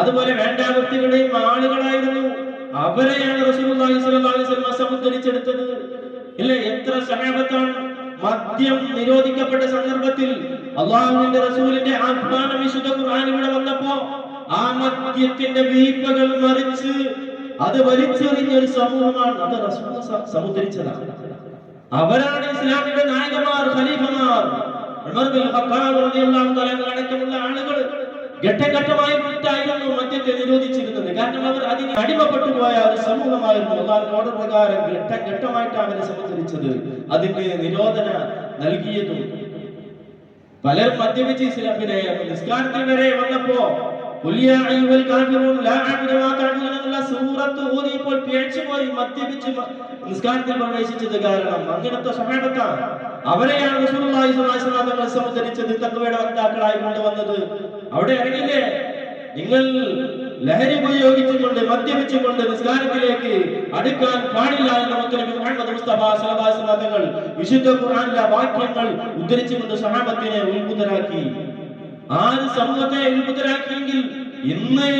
അതുപോലെ വേണ്ടാവൃത്തികളുടെയും ആളുകളായിരുന്നു. അവരെയാണ് റസൂലുള്ളാഹി സ്വല്ലല്ലാഹു അലൈഹി വസല്ലം സമുദ്ധരിച്ചെടുത്തത്. ഇല്ലേ, എത്ര സഹാബത്താണ് മദ്യം നിരോധിക്കപ്പെട്ട സന്ദർഭത്തിൽ അല്ലാഹുവിന്റെ റസൂലിന്റെ ആഹ്വാനം വിശുദ്ധ ഖുർആൻ ഇവിടെ വന്നപ്പോ ആ മദ്യത്തിന്റെ വീപ്പകൾ മറിച്ച് അത് വലിച്ചെറിഞ്ഞ ഒരു സമൂഹമാണ്. അത് റസൂൽ സമുദ്ധരിച്ചതാണ്. അവരാണ് ഇസ്ലാമിന്റെ നായകന്മാർ, ഖലീഫമാർ. ഉമർ ബിൻ ഖത്താബ് റളിയല്ലാഹു തആല അടക്കമുള്ള ആളുകൾ ഘട്ടഘട്ടമായി വിട്ടായിരുന്നു മദ്യത്തെ നിരോധിച്ചിരുന്നത്. കാരണം അവർ അതിന് അടിമപ്പെട്ടു പോയ ഒരു സമൂഹമായിരുന്നു. അല്ലാഹുവിന്റെ ഓർഡർ പ്രകാരം ഘട്ടഘട്ടമായിട്ടാണ് അവരെ സമുദ്ധരിച്ചത്, അതിന് നിരോധന നൽകിയതും. പലരും മദ്യപിച്ച് ഇസ്ലാമിനെ നിസ്കാരത്തിൽ വരെ വന്നപ്പോ സൂറത്ത് ഓതിയപ്പോൾ പേടിച്ചുപോയി മദ്യപിച്ച് നിസ്കാരത്തിൽ പ്രവേശിച്ചത്. കാരണം അങ്ങനത്തെ സഹാബത്താണ്. അവരെയാണ് റസൂലുള്ളാഹി സ്വല്ലല്ലാഹു അലൈഹി വസല്ലം തങ്ങൾ സമുദ്ധരിച്ചത്, തഖ്വയുടെ വക്താക്കളായി കൊണ്ടുവന്നത്. അവിടെ ഇറങ്ങില്ലേ, നിങ്ങൾ ലഹരി ഉപയോഗിച്ചുകൊണ്ട് മദ്യപിച്ചുകൊണ്ട് നിസ്കാരത്തിലേക്ക് അടുക്കാൻ പാടില്ല എന്ന് മുത്തനബി മുഹമ്മദ് മുസ്തഫ സ്വല്ലല്ലാഹു അലൈഹി വസല്ലം തങ്ങൾ വിശുദ്ധ ഖുർആനിലെ വാക്യങ്ങൾ ഉദ്ധരിച്ചുകൊണ്ട് സഹാബത്തിനെ ഉത്ബുദ്ധരാക്കി. ആര് സമൂഹത്തെ ഉത്ബുദ്ധരാക്കിയെങ്കിൽ ഇന്ന്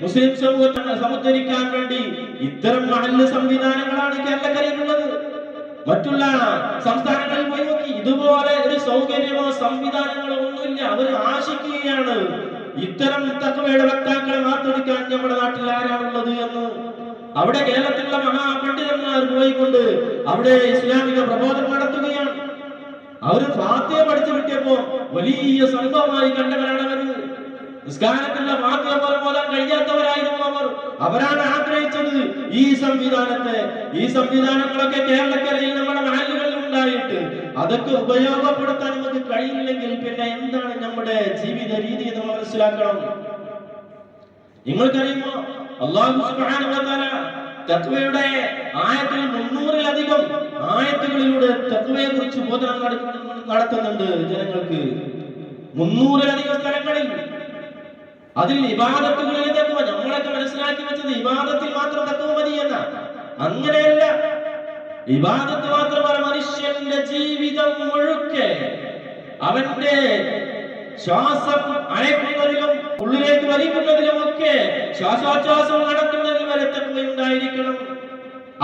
മുസ്ലിം സമൂഹത്തെ സമുദ്ധരിക്കാൻ വേണ്ടി ഇത്തരം നല്ല സംവിധാനങ്ങളാണ് കേരളക്കരയിലുള്ളത്. മറ്റുള്ള സംസ്ഥാനങ്ങളിൽ പോയി നോക്കി, ഇതുപോലെ ഒരു സൗകര്യമോ സംവിധാനങ്ങളോ ഒന്നുമില്ല. അവർ ആശിക്കുകയാണ് ഇത്തരം തഖ്വയുടെ വക്താക്കളെ വാർത്തെടുക്കാൻ നമ്മുടെ നാട്ടിൽ ആരാണുള്ളത് എന്ന്. അവിടെ കേരളത്തിലുള്ള മഹാപണ്ഡിതന്മാർ പോയിക്കൊണ്ട് അവിടെ ഇസ്ലാമിക പ്രബോധനം നടത്തുകയാണ്. അവര് ഫാത്തിഹ പഠിച്ചു കിട്ടിയപ്പോ വലിയ സംഭവമായി കണ്ടവരാണ് അവർ. നിസ്കാരത്തിലുള്ള ഫാത്തിഹ പോലും പോലാൻ കഴിയാത്തവരായിരുന്നു അവർ. അവരാണ് ആഗ്രഹിച്ചത് ഈ സംവിധാനത്തെ. ഈ സംവിധാനങ്ങളൊക്കെ കേരളക്കരയിൽ നമ്മുടെ നാടുകളിൽ ഉണ്ടായിട്ട് അതൊക്കെ ഉപയോഗപ്പെടുത്താൻ നമുക്ക് കഴിയില്ലെങ്കിൽ പിന്നെ എന്താണ് നമ്മുടെ ജീവിത രീതി എന്ന് മനസ്സിലാക്കണം. നിങ്ങൾക്കറിയുമോ, അല്ലാഹു സുബ്ഹാനഹു വ തആല തഖ്വയുടെ ആയത്തിൽ 300-ലധികം ആയത്തുകളിലൂടെ തഖ്വയെ കുറിച്ച് ബോധനം നടത്തുന്നുണ്ട് ജനങ്ങൾക്ക്. 300-ലധികം സ്ഥലങ്ങളിൽ. അതിൽ ഇബാദത്തുകളിൽ തഖ്വ, നമ്മളൊക്കെ മനസ്സിലാക്കി വെച്ചത് ഇബാദത്തിൽ മാത്രം തഖ്വ മതി എന്ന. അങ്ങനെയല്ല. ഇബാദത്ത് മാത്രമല്ല, മനുഷ്യന്റെ ജീവിതം മുഴുക്കെ അവന്റെ ശ്വാസം അയക്കുന്നതിലും ഉള്ളിലേക്ക് വലിക്കുന്നതിലും ഒക്കെ ശ്വാസോച്ഛ്വാസം നടത്തുന്നതിൽ വരെ തഖ്വ ഉണ്ടായിരിക്കണം.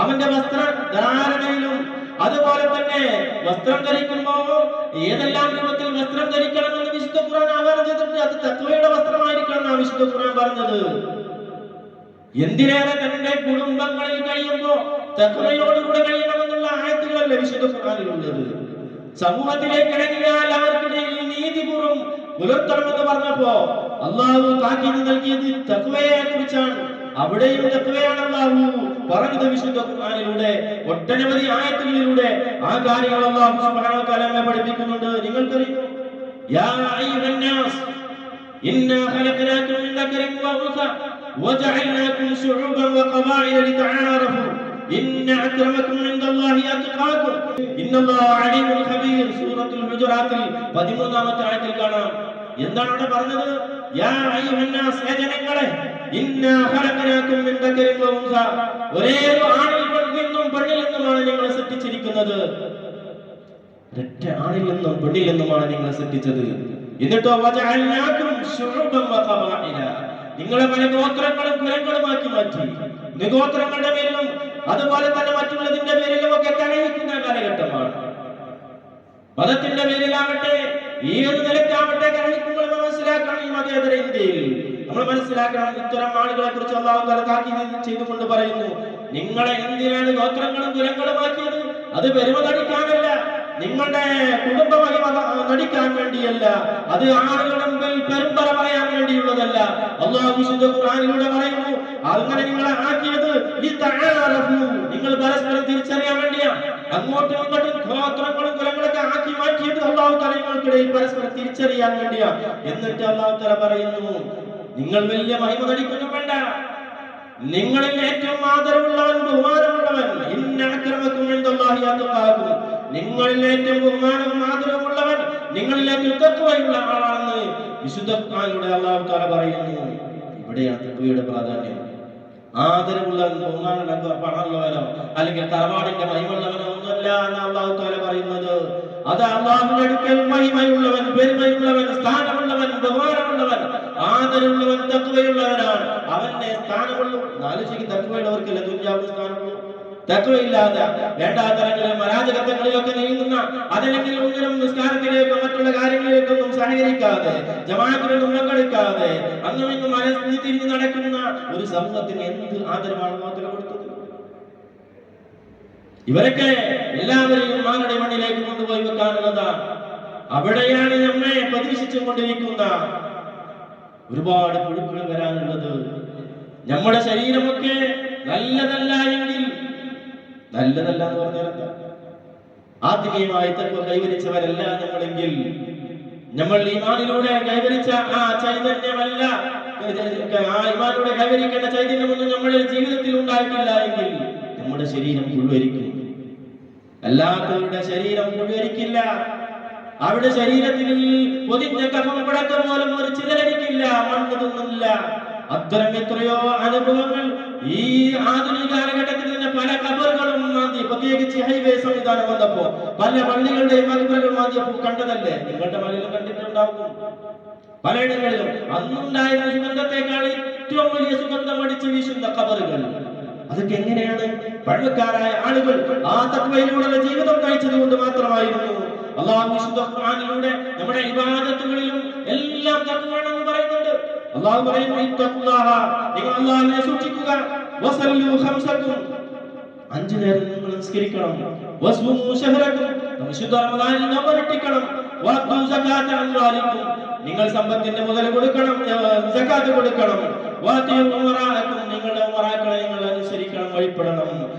അവന്റെ വസ്ത്രധാരണയിലും അതുപോലെ തന്നെ വസ്ത്രം ധരിക്കുമ്പോ ഏതെല്ലാം രൂപത്തിൽ വസ്ത്രം ധരിക്കണമെന്ന് വിശുദ്ധ ഖുർആൻ ആഹ്വാനം ചെയ്തിട്ടുണ്ട്. അത് തഖ്വയുടെ വസ്ത്രമായിരിക്കണം എന്നാണ് വിശുദ്ധ ഖുർആൻ പറഞ്ഞത്. എന്തിനേറെ തന്റെ കുടുംബങ്ങളിൽ കഴിയുമ്പോ തഖ്വയോടുകൂടെ കഴിയണമെന്നുള്ള ആയത്തുകളല്ലേ വിശുദ്ധ ഖുർആനിലുള്ളത്. സമൂഹത്തിലേക്ക് ഇറങ്ങിയാൽ അവർക്കിടയിൽ നീതിപൂർവ്വം പുലർത്തണമെന്ന് പറഞ്ഞപ്പോ അല്ലാഹു താക്കീത് നൽകിയത് തഖ്വയെ കുറിച്ചാണ്. അവിടെയും തഖ്വയാണ് അല്ലാഹു പറഞ്ഞത് വിശുദ്ധ ഖുർആനിലൂടെ. ഒട്ടനവധി ആയത്തുകളിലൂടെ ആ കാര്യങ്ങൾ അല്ലാഹു സുബ്ഹാനഹു വ തആല നമ്മെ പഠിപ്പിക്കുന്നുണ്ട്. നിങ്ങൾക്കറിയുമോ, യാ അയ്യുഹന്നാസ് ഇന്നാ ഖലഖനാകും മിൻ ദക്കരിൻ വ ഉൻസ വജഅൽനാകും ശുഉബൻ വ ഖബാഇല ലിതആറഫു ഇന്ന അക്രമകും ഇൻദല്ലാഹി അത്ഖാകും ഇന്നല്ലാഹ അലീമുൻ ഖബീർ. സൂറത്തുൽ ഹുജറാത്തിൽ 13-ാമത്തെ ആയത്തിൽ കാണാം. എന്താണ് അവിടെ പറഞ്ഞത്? യാ അയ്യുഹന്നാസ്, ജനങ്ങളെ, ഇന്നാ ഖലഖനാകും മിൻ ദക്കരിൻ വ ഉൻസ, ഒരേ ആണിൽ നിന്നും പെണ്ണിൽ നിന്നുമാണ് നിങ്ങളെ സൃഷ്ടിച്ചിരിക്കുന്നത്. ഒരൊറ്റ ആണിൽ നിന്നും പെണ്ണിൽ നിന്നുമാണ് നിങ്ങളെ സൃഷ്ടിച്ചത്. എന്നിട്ടോ വജഅൽനാകും ശുഉബൻ വ ഖബാഇല, നിങ്ങളെ പല ഗോത്രങ്ങളും കുലങ്ങളുമാക്കി മാറ്റി. ഗോത്രങ്ങളുടെ പേരിലും അതുപോലെ തന്നെ മറ്റുള്ളതിന്റെ പേരിലും ഒക്കെ കലഹിക്കുന്ന കാലഘട്ടമാണ്. മതത്തിന്റെ പേരിലാവട്ടെ ഏത് നിലയ്ക്കാവട്ടെ കലഹിക്കുമ്പോൾ മനസ്സിലാക്കണം, ഈ മതേതര ഇന്ത്യയിൽ നമ്മൾ മനസ്സിലാക്കണം. ഇത്തരം ആളുകളെ കുറിച്ച് അല്ലാഹു തആല താക്കീത് ചെയ്തുകൊണ്ട് പറയുന്നു, നിങ്ങളെ എന്തിനാണ് ഗോത്രങ്ങളും കുലങ്ങളുമാക്കിയത്? അത് പെരുമ നടിക്കാനല്ല, നിങ്ങളുടെ കുടുംബ മഹിമ നടിക്കാൻ വേണ്ടിയല്ല, അത് ആളുകളുടെ മുമ്പിൽ പെരുമ്പറ പറയാൻ വേണ്ടിയുള്ളതല്ല. അല്ലാഹു വിശുദ്ധ ഖുർആനിലൂടെ പറയുന്നു, അങ്ങനെ നിങ്ങളെ ആക്കിയത് ലിതആറഫു, നിങ്ങൾ പരസ്പരം തിരിച്ചറിയാൻ വേണ്ടിയാണ്. അങ്ങോട്ടും ഇങ്ങോട്ടും ഗോത്രങ്ങളും കുലങ്ങളൊക്കെ ആക്കി മാറ്റിയത് അല്ലാഹു തആല നിങ്ങൾക്കിടയിൽ പരസ്പരം തിരിച്ചറിയാൻ വേണ്ടിയാണ്. എന്നിട്ട് അല്ലാഹു തആല പറയുന്നു, നിങ്ങൾ വലിയ മഹിമ നടിക്കുന്നു വേണ്ട, നിങ്ങളിൽ ഏറ്റവും ആദരവുള്ളവൻ ബഹുമാനമുള്ളവൻ ഇന്ന അക്രമകും ഇൻദല്ലാഹി അത്ഖാകും, നിങ്ങളിൽ ഏറ്റവും ബഹുമാനവും ആദരവുമുള്ളവൻ നിങ്ങളിൽ ഏറ്റവും തഖ്വയുള്ള ആളാണെന്ന് വിശുദ്ധ ഖുർആനിലൂടെ അല്ലാഹു തആല പറയുന്നു. ഇവിടെയാണ് തഖ്വയുടെ പ്രാധാന്യം. ആദരവുള്ളവൻ ബഹുമാനമുള്ള പണമുള്ളവനോ അല്ലെങ്കിൽ തറവാടിന്റെ മഹിമയുള്ളവനോ ഒന്നുമല്ല എന്ന് അല്ലാഹു തആല പറയുന്നത്. അത് അല്ലാഹുവിന്റെ അടുക്കൽ മഹിമയുള്ളവൻ, പെരുമയുള്ളവൻ, സ്ഥാനമുള്ളവൻ, ബഹുമാനമുള്ളവൻ, ആദരവുള്ളവൻ, തഖ്വയുള്ളവനാണ്. അവന്റെ സ്ഥാനമുള്ളൂ. നാലുശേക്ക് തഖ്വയുള്ളവർക്കല്ല ദുനിയാവിൽ സ്ഥാനമുള്ളൂ. തഖ്വയില്ലാതെ വേണ്ടാത്തരങ്ങളിലും അരാജകത്വങ്ങളിലൊക്കെ നീങ്ങുന്ന, അതല്ലെങ്കിൽ ഒന്നിനും നിസ്കാരത്തിലേക്കോ മറ്റുള്ള കാര്യങ്ങളിലേക്കൊന്നും സഹകരിക്കാതെ, ജമാഅത്തിലൊന്നും പങ്കെടുക്കാതെ അങ്ങുമിങ്ങും മനസ്സിൽ തിരിഞ്ഞു നടക്കുന്ന ഒരു സമൂഹത്തിന് എന്ത് ആദരവാണ് അല്ലാഹു കൊടുത്തത്? ഇവരൊക്കെ എല്ലാവരെയും മാനയുടെ മണ്ണിലേക്ക് കൊണ്ടുപോയി വെക്കാനുള്ളതാണ്. അവിടെയാണ് നമ്മെ പ്രതീക്ഷിച്ചും കൊണ്ടിരിക്കുന്ന ഒരുപാട് പുഴുക്കൾ വരാനുള്ളത്. നമ്മുടെ ശരീരമൊക്കെ നല്ലതല്ല എങ്കിൽ, നല്ലതല്ല എന്ന് പറഞ്ഞാൽ എന്താ? ആത്മീയമായി തഖ്വ കൈവരിച്ചവരല്ല നമ്മളെങ്കിൽ, നമ്മൾ ഈമാനിലൂടെ കൈവരിച്ച ആ ചൈതന്യമല്ല, ആ ഈമാനിലൂടെ കൈവരിക്കേണ്ട ചൈതന്യമൊന്നും നമ്മുടെ ജീവിതത്തിൽ ഉണ്ടായിട്ടില്ല എങ്കിൽ നമ്മുടെ ശരീരം പുഴുവരിക്കും. അല്ലാത്തവരുടെ ശരീരം പുഴുവരിക്കില്ല. അവിടെ ശരീരത്തിൽ പൊതിഞ്ഞ കഫം പടക്കം പോലും ഒരു ചിതലരിക്കില്ല, മണ്ണ് തിന്നില്ല. അത്തരം എത്രയോ അനുഭവങ്ങൾ ഈ ആധുനിക കാലഘട്ടത്തിൽ തന്നെ പല കബറുകളും മാന്തി, പ്രത്യേകിച്ച് ഹൈവേ സംവിധാനം വന്നപ്പോ പല പള്ളികളുടെയും മകബറുകൾ മാന്തിയപ്പോൾ കണ്ടതല്ലേ? നിങ്ങളുടെ മലയിലും കണ്ടിട്ടുണ്ടാവും. പലയിടങ്ങളിലും അന്നുണ്ടായിരുന്ന സുഗന്ധത്തെക്കാൾ ഏറ്റവും വലിയ സുഗന്ധം അടിച്ചു വീശുന്ന കബറുകൾ. അതൊക്കെ എങ്ങനെയാണ്? പഴമക്കാരായ ആളുകൾ ആ തഖ്വയിലൂടെയുള്ള ജീവിതം നയിച്ചത് കൊണ്ട് മാത്രമായിരുന്നു. അല്ലാഹു വിശുദ്ധ ഖുർആനിലൂടെ നമ്മുടെ ഇബാദത്തുകളിലും എല്ലാം തഖ്വയാണെന്ന് പറയുന്നുണ്ട്. അല്ലാഹു പറയുന്നു, ഇത്തഖുല്ലാഹ, നിങ്ങൾ അല്ലാഹുവിനെ സൂക്ഷിക്കുക, വസല്ലു ഖംസകും, 5 നേരം നിങ്ങൾ നിസ്കരിക്കണം, വസ്മുമു ശഹറകും, വിശുദ്ധ റമദാനിൽ നോമ്പനുഷ്ഠിക്കണം, വഅതു സകാത അംവാലികും, നിങ്ങൾ സമ്പത്തിന്റെ മുതൽ കൊടുക്കണം, സകാത്ത് കൊടുക്കണം, വഅതിഉ ഉമറാഅകും, നിങ്ങളുടെ ഉമറാക്കളെ നിങ്ങൾ അനുസരിക്കണം, വഴിപ്പെടണം.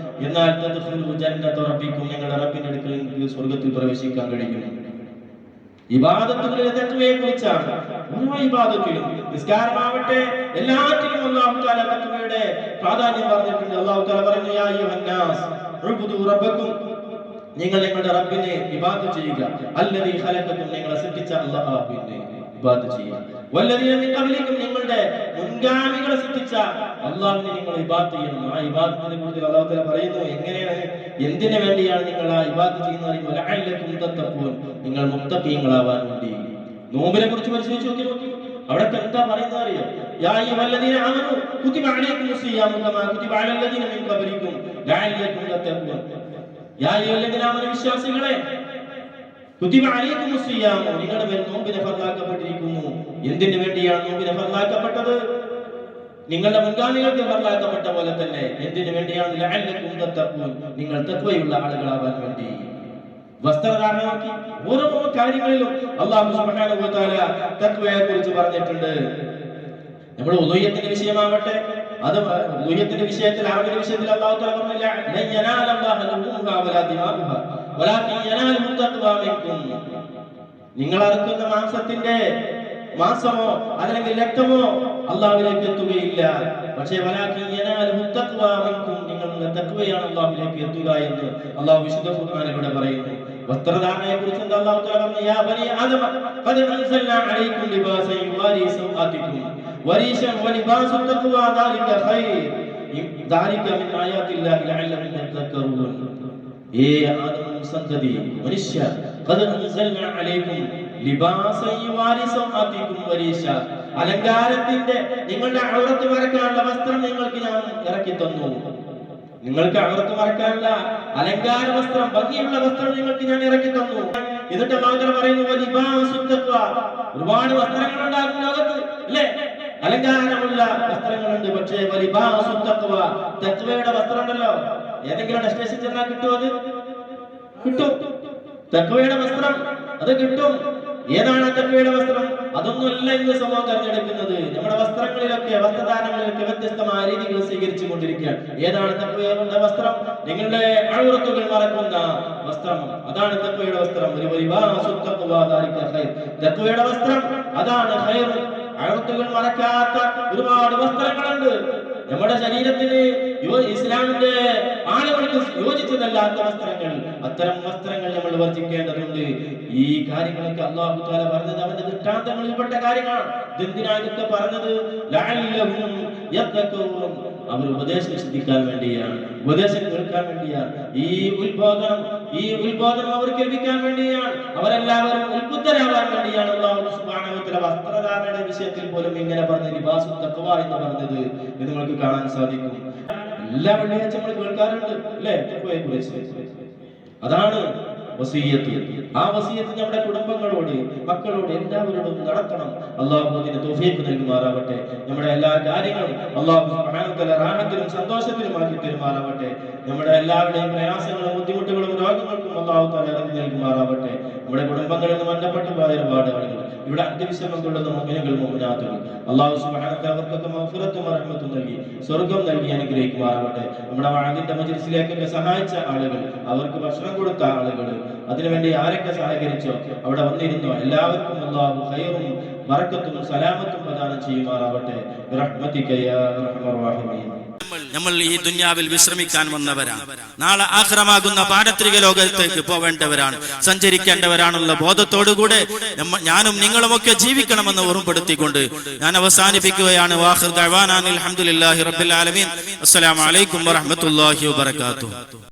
എന്നാൽ തദ്ഖുലു ജന്നത റബ്ബിക്കും, നിങ്ങളുടെ റബ്ബിന്റെ അടുക്കൽ നിങ്ങൾക്ക് സ്വർഗ്ഗത്തിൽ പ്രവേശിക്കാൻ കഴിയും. ഇബാദത്തുകളിലെ തഖ്വയെ കുറിച്ചാണ്. ഓരോ ഇബാദത്തിലും, നിസ്കാരമാവട്ടെ, എല്ലാറ്റിലും അല്ലാഹു തആല തഖ്വയുടെ പ്രാധാന്യം പറഞ്ഞിട്ടുണ്ട്. അല്ലാഹു തആല പറയുന്നു, യാ അയ്യുഹന്നാസ് ഉബ്ദു റബ്ബക്കും, നിങ്ങൾ നിങ്ങളുടെ റബ്ബിനെ ഇബാദത്ത് ചെയ്യുക. അല്ലദീ ഖലഖക്കും, നിങ്ങളെ സൃഷ്ടിച്ച അല്ലാഹുവിനെ ഇബാദത്ത് ചെയ്യുക. വല്ലദീന മിൻ ഖബ്ലിക്കും, നിങ്ങളുടെ മുൻഗാമികളെ സൃഷ്ടിച്ച അല്ലാഹുവിനെ നിങ്ങൾ ഇബാദത്ത് ചെയ്യണം. ആ ഇബാദത്തിനെ കുറിച്ച് അല്ലാഹു തആല പറയുന്നു. എങ്ങനെയാണ്, എന്തിനു വേണ്ടിയാണ് നിങ്ങൾ ആ ഇബാദത്ത് ചെയ്യുന്നത്? ലഅല്ലക്കും തത്തഖൂൻ, നിങ്ങൾ മുത്തഖീങ്ങളാവാൻ വേണ്ടി. നോമ്പിനെ കുറിച്ച് പരിശോധിച്ച് നോക്കി, അവിടെ എന്താ പറയുന്നത് അറിയോ? യാ അയ്യുഹല്ലദീന ആമനൂ കുതിബ അലൈക്കുമുസ് സിയാമു കമാ കുതിബ അലൽ ലദീന മിൻ ഖബ്ലിക്കും ലഅല്ലക്കും തത്തഖൂൻ. യാ അയ്യുഹല്ലദീന ആമനൂ, വിശ്വാസികളെ, കുതിബ അലൈക്കുമുസ് സിയാമു, നിങ്ങളുടെ മേൽ നോമ്പിനെ ഫർളാക്കപ്പെട്ടിരിക്കുന്നു. എന്തിനു വേണ്ടിയാണ് നോമ്പിനെ ഫർളാക്കപ്പെട്ടത്? നിങ്ങളുടെ മുൻഗാമികൾക്ക് ഫർളാക്കപ്പെട്ട പോലെ തന്നെ. എന്തിനു വേണ്ടിയാണ്? ലഅല്ലക്കും തത്തഖൂൻ, നിങ്ങൾ തഖ്വയുള്ള ആളുകളാവാൻ വേണ്ടി. വസ്ത്രധാരണമാക്കി ഓരോ കാര്യങ്ങളിലും അല്ലാഹു സുബ്ഹാനഹു വ തആല തഖ്വയെ കുറിച്ച് പറഞ്ഞിട്ടുണ്ട്. നമ്മുടെ ഉദൂയത്തിന്റെ വിഷയമാവട്ടെ, അത് ഉദൂയത്തിന്റെ വിഷയത്തിൽ, ആവിന്റെ വിഷയത്തിൽ അല്ലാഹു തആല പറഞ്ഞില്ല, ലൻ യനാലല്ലാഹു ലുഹൂമുഹാ വലാ ദിമാഉഹാ വലാകിൻ യനാലുഹു തഖ്വാ മിൻകും. നിങ്ങൾ അറുക്കുന്ന മാംസത്തിന്റെ മാംസമോ അല്ലെങ്കിൽ രക്തമോ അല്ലാഹുവിലേക്ക് എത്തുകയില്ല. പക്ഷേ വലാകിൻ യനാലുഹു തഖ്വാ മിൻകും, നിങ്ങളുടെ തഖ്വയാണ് അല്ലാഹുവിലേക്ക് എത്തുക എന്ന് അല്ലാഹു വിശുദ്ധ ഖുർആനിലൂടെ പറയുന്നു. വസ്ത്രധാരണയെ കുറിച്ച് എന്താ അല്ലാഹു തആല പറഞ്ഞു? യാ ബനി ആദമ ഖദ് അൻസൽനാ അലൈക്കും ലിബാസൻ യുവാരി സൗആതികും വരീശൻ വലിബാസു തഖ്വാ ദാലിക ഖൈർ ദാലിക മിൻ ആയാതില്ലാഹി ലഅല്ലഹും യതദക്കറൂൻ. ഏ ആദം സന്തതി, മനുഷ്യ, ഖദ് അൻസൽനാ അലൈക്കും ലിബാസൻ യുവാരി സൗആതികും വരീശ, അലങ്കാരത്തിന്റെ, നിങ്ങളുടെ ഔറത്ത് മറക്കാനുള്ള വസ്ത്രം നിങ്ങൾക്ക് ഞാൻ ഇറക്കി തന്നു. നിങ്ങൾക്ക് ഔറത്ത് മറക്കാനുള്ള അലങ്കാര വസ്ത്രം, ഭംഗിയുള്ള വസ്ത്രം നിങ്ങൾക്ക് ഞാൻ ഇറക്കി തന്നു. എന്നിട്ട് മാത്രം പറയുന്നു, വലിബാസു തഖ്വ, ഒരുപാട് വസ്ത്രങ്ങൾ ഉണ്ടാകും ലോകത്ത്, അല്ലേ? അലങ്കാരമുള്ള വസ്ത്രങ്ങളുണ്ട്. പക്ഷേ വലിബാസു തഖ്വ, തഖ്വയുടെ വസ്ത്രം ഉണ്ടല്ലോ, ഏതെങ്കിലും ഡെസ്റ്റിനേഷൻ ചെന്നാൽ കിട്ടും? അത് കിട്ടും. തഖ്വയുടെ വസ്ത്രം അത് കിട്ടും. ഏതാണ് തഖ്വയുടെ വസ്ത്രം? അതൊന്നുമല്ല ഇന്ന് സമൂഹം തെരഞ്ഞെടുക്കുന്നത്. നമ്മുടെ വസ്ത്രങ്ങളിലൊക്കെ, വസ്ത്രധാരണങ്ങളിലൊക്കെ വ്യത്യസ്തമായ രീതികൾ സ്വീകരിച്ചു കൊണ്ടിരിക്കുകയാണ്. ഏതാണ് തഖ്വയുടെ വസ്ത്രം? നിങ്ങളുടെ ഔറത്തുകൾ മറക്കുന്ന വസ്ത്രം, അതാണ് തഖ്വയുടെ വസ്ത്രം. തഖ്വയുടെ വസ്ത്രം അതാണ് ഖൈർ. ഔറത്തുകൾ മറക്കാത്ത ഒരുപാട് വസ്ത്രങ്ങളുണ്ട്. നമ്മുടെ ശരീരത്തിന് ഇസ്ലാമിന്റെ ആളുകൾക്ക് യോജിച്ചതല്ലാത്ത വസ്ത്രങ്ങൾ, അത്തരം വസ്ത്രങ്ങൾ നമ്മൾ വർജിക്കേണ്ടതുണ്ട്. ഈ കാര്യങ്ങളൊക്കെ അല്ലാഹു തആല പറഞ്ഞത് അവന്റെ ദൃഷ്ടാന്തങ്ങളിൽപ്പെട്ട കാര്യങ്ങളാണ്. ഇതെന്തിനാണ് ഇതൊക്കെ പറഞ്ഞത്? ലഅല്ലഹും യതദക്കറൂൻ, അവർ ഉപദേശം ശ്രദ്ധിക്കാൻ വേണ്ടിയാണ്, ഉപദേശം കേൾക്കാൻ വേണ്ടിയാണ്. ഈ ഉത്ബോധനം അവർക്ക് ലഭിക്കാൻ വേണ്ടിയാണ്, അവരെല്ലാവരും ഉത്ബുദ്ധരാവാൻ വേണ്ടിയാണ് അല്ലാഹു സുബ്ഹാനഹു വ തആല വസ്ത്രധാരണയുടെ വിഷയത്തിൽ പോലും ഇങ്ങനെ പറഞ്ഞ ലിബാസു തഖ്വ എന്ന് പറഞ്ഞത്. ഇത് നമുക്ക് കാണാൻ സാധിക്കും. എല്ലാ വെള്ളിയാഴ്ച നമ്മൾ കേൾക്കാറുണ്ട് അല്ലേ? അതാണ് വസിയ്യത്ത്. ആ വസിയ്യത്ത് നമ്മുടെ കുടുംബങ്ങളോട്, മക്കളോട്, എല്ലാവരോടും നടത്തണം. അള്ളാഹു അതിന് തൗഫീഖ് നൽകുമാറാവട്ടെ. നമ്മുടെ എല്ലാ കാര്യങ്ങളും അള്ളാഹു സുബ്ഹാനഹു വ തആല റാഹത്തിലും സന്തോഷത്തിലും ആക്കി തരുമാറാവട്ടെ. നമ്മുടെ എല്ലാവരുടെയും പ്രയാസങ്ങളും ബുദ്ധിമുട്ടുകളും രോഗങ്ങൾക്കും അള്ളാഹു തആല അറിഞ്ഞു നൽകുമാറാവട്ടെ. നമ്മുടെ കുടുംബങ്ങളിൽ നിന്ന് മരണപ്പെട്ടു പോയ ഒരുപാട് ആളുകൾ, ഇവിടെ അന്ത്യവിശ്രമം കൊള്ളുന്ന മുഅ്മിനുകൾ, മുഅ്മിനാത്തുകൾ, അള്ളാഹു സുബ്ഹാനഹു വ തആല അവർക്കൊക്കെ മഗ്ഫിറത്തും റഹ്മത്തും നൽകി സ്വർഗ്ഗം നൽകി അനുഗ്രഹിക്കുമാറാവട്ടെ. നമ്മുടെ വാദിന്റെ മജ്ലിസിലേക്കൊക്കെ സഹായിച്ച ആളുകൾ, അവർക്ക് ഭക്ഷണം കൊടുത്ത ആളുകൾ, അതിനുവേണ്ടി ആരൊക്കെ സഹകരിച്ചോ അവിടെ വന്നിരുന്നോ എല്ലാവർക്കും അല്ലാഹു ഖൈറും ബറക്കത്തും സലാമത്തും പ്രദാനം ചെയ്യുമാറാവട്ടെ. റഹ്മതിക യാ അർഹമർ റഹീമീൻ. നമ്മൾ ഈ ദുനിയാവിൽ വിശ്രമിക്കാൻ വന്നവരാണ്. നാളെ ആഖിറമാകുന്ന പാരത്രിക ലോകത്തേക്ക് പോവേണ്ടവരാണ്, സഞ്ചരിക്കേണ്ടവരാണുള്ള ബോധത്തോടുകൂടെ ഞാനും നിങ്ങളുമൊക്കെ ജീവിക്കണമെന്ന് ഓർമ്മപ്പെടുത്തിക്കൊണ്ട് ഞാൻ അവസാനിപ്പിക്കുകയാണ്. വാഖിർ ദഅവാനാ അൽഹംദുലില്ലാഹി റബ്ബിൽ ആലമീൻ. അസ്സലാമു അലൈക്കും വറഹ്മത്തുള്ളാഹി വബറകാതുഹു.